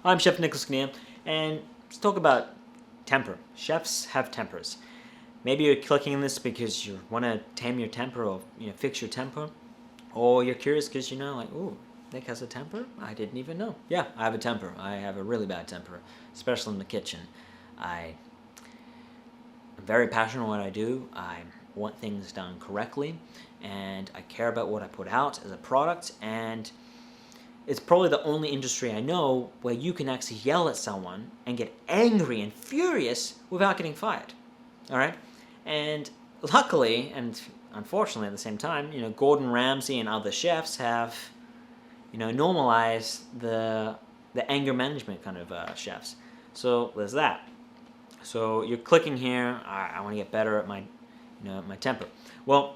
I'm Chef Nicholas Kinnear, and let's talk about temper. Chefs have tempers. Maybe you're clicking on this because you want to tame your temper or fix your temper, or you're curious because like, ooh, Nick has a temper? I didn't even know. Yeah, I have a temper. I have a really bad temper, especially in the kitchen. I'm very passionate in what I do. I want things done correctly, and I care about what I put out as a product, and it's probably the only industry I know where you can actually yell at someone and get angry and furious without getting fired. All right? And luckily, and unfortunately at the same time, Gordon Ramsay and other chefs have, normalized the anger management kind of chefs. So there's that. So you're clicking here. I want to get better at my, my temper. Well,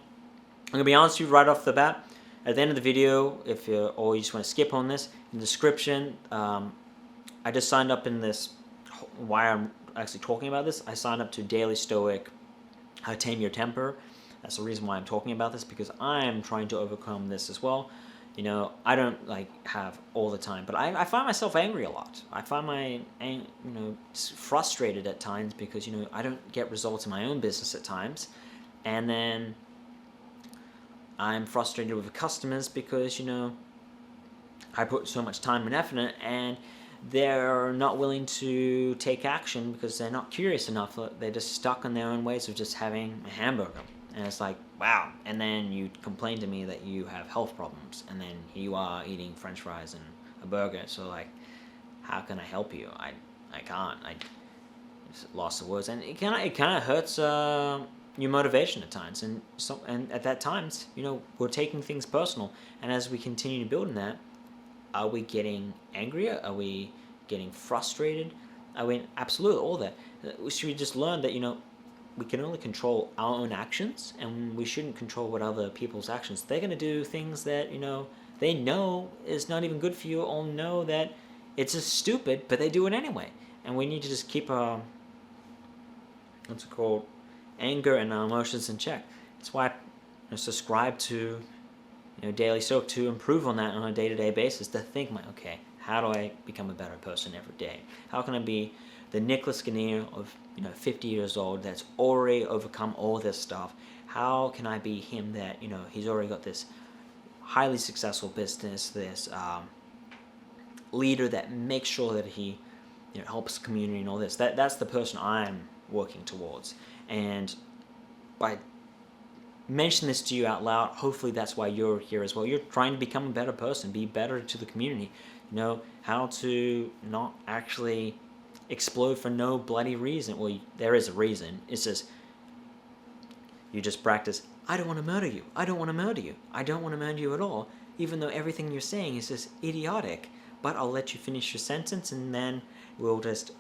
I'm gonna be honest with you right off the bat. At the end of the video, if you or you just want to skip on this, in the description, I just signed up in this. Why I'm actually talking about this, I signed up to Daily Stoic, How to Tame Your Temper. That's the reason why I'm talking about this, because I'm trying to overcome this as well. I don't have all the time, but I find myself angry a lot. I find my frustrated at times because I don't get results in my own business at times, and then I'm frustrated with customers because I put so much time and effort in it, and they're not willing to take action because they're not curious enough. They're just stuck in their own ways of just having a hamburger. And it's like, wow. And then you complain to me that you have health problems, and then you are eating french fries and a burger. So how can I help you? I can't. I just lost the words. And it kind of hurts your motivation at times. And at that times, we're taking things personal. And as we continue to build in that, are we getting angrier? Are we getting frustrated? Absolutely, all that. Should we just learn that, we can only control our own actions, and we shouldn't control what other people's actions. They're going to do things that, they know is not even good for you, or know that it's just stupid, but they do it anyway. And we need to just keep our, anger and our emotions in check. That's why I subscribe to Daily Soak to improve on that on a day-to-day basis, to think, okay, how do I become a better person every day? How can I be the Nicholas Kinnear of 50 years old that's already overcome all this stuff? How can I be him that he's already got this highly successful business, this leader that makes sure that he helps the community and all this? That's the person I'm working towards. And by mention this to you out loud, hopefully that's why you're here as well. You're trying to become a better person, be better to the community, how to not actually explode for no bloody reason. Well, there is a reason. It's just you just practice, I don't want to murder you, I don't want to murder you, I don't want to murder you at all, even though everything you're saying is just idiotic. But I'll let you finish your sentence, and then we'll just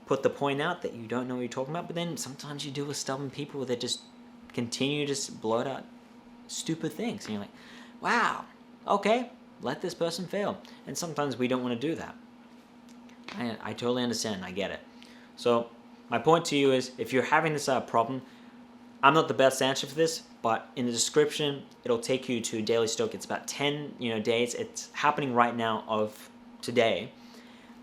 put the point out that you don't know what you're talking about. But then sometimes you deal with stubborn people that just continue to blurt out stupid things, and you're like, wow, okay, let this person fail. And sometimes we don't want to do that. I totally understand. I get it. So my point to you is, if you're having this problem, I'm not the best answer for this, but in the description it'll take you to Daily Stoic. It's about 10 days. It's happening right now of today.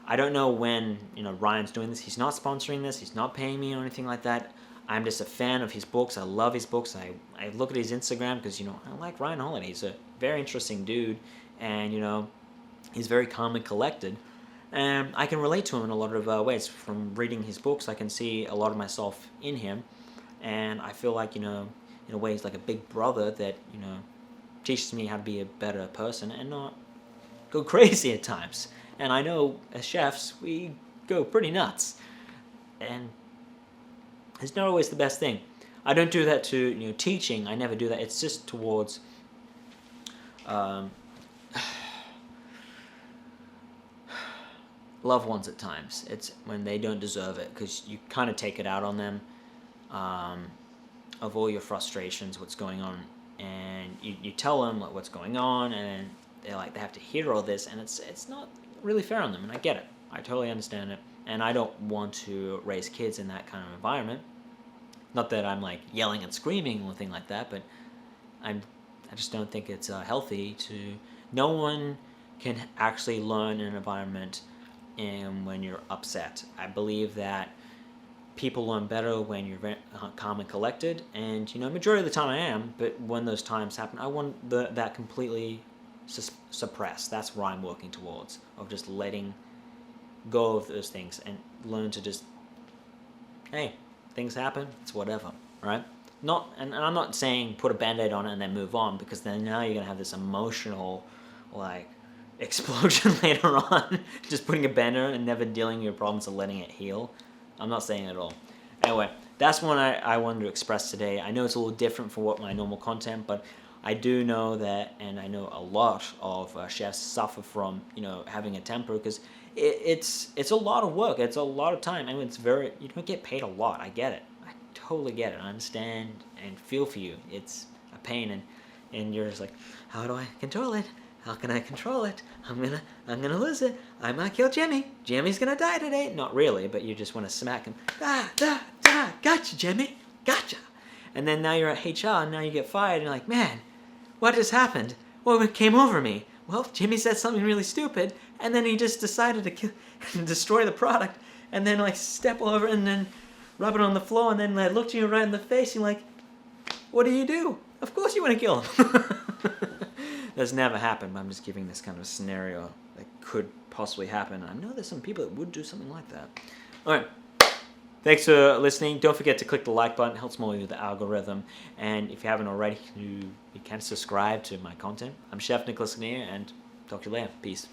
I don't know when Ryan's doing this. He's not sponsoring this. He's not paying me or anything like that. I'm just a fan of his books. I love his books. I look at his Instagram because I like Ryan Holiday. He's a very interesting dude, and he's very calm and collected. And I can relate to him in a lot of ways. From reading his books, I can see a lot of myself in him, and I feel like in a way he's like a big brother that teaches me how to be a better person and not go crazy at times. And I know as chefs we go pretty nuts, and it's not always the best thing. I don't do that to teaching. I never do that. It's just towards loved ones at times. It's when they don't deserve it, because you kind of take it out on them, of all your frustrations, what's going on, and you tell them what's going on, and they have to hear all this, and it's not really fair on them. And I get it. I totally understand it. And I don't want to raise kids in that kind of environment. Not that I'm yelling and screaming or anything like that, but I just don't think it's healthy to. No one can actually learn in an environment and when you're upset. I believe that people learn better when you're very calm and collected, and majority of the time I am, but when those times happen, I want that completely suppressed. That's what I'm working towards, of just letting go of those things and learn to just, hey, things happen, it's whatever, right? And I'm not saying put a band-aid on it and then move on, because then now you're gonna have this emotional explosion later on, just putting a band-aid on and never dealing with your problems and letting it heal. I'm not saying it at all. Anyway, that's one I wanted to express today. I know it's a little different from what my normal content, but I do know that, and I know a lot of chefs suffer from having a temper, because it's a lot of work. It's a lot of time. I mean, you don't get paid a lot. I get it. I totally get it. I understand and feel for you. It's a pain, and you're just like, how do I control it? How can I control it? I'm gonna lose it. I might kill Jimmy. Jimmy's gonna die today. Not really, but you just want to smack him. Gotcha, Jimmy. Gotcha. And then now you're at HR, and now you get fired, and you're like, man, what just happened? What came over me? Well, Jimmy said something really stupid, and then he just decided to destroy the product, and then step over and then rub it on the floor, and then look you right in the face, and what do? Of course you want to kill him. That's never happened, but I'm just giving this kind of scenario that could possibly happen. I know there's some people that would do something like that. All right. Thanks for listening. Don't forget to click the like button. It helps more with the algorithm. And if you haven't already, you can subscribe to my content. I'm Chef Nicholas Kinnear, and talk to you later. Peace.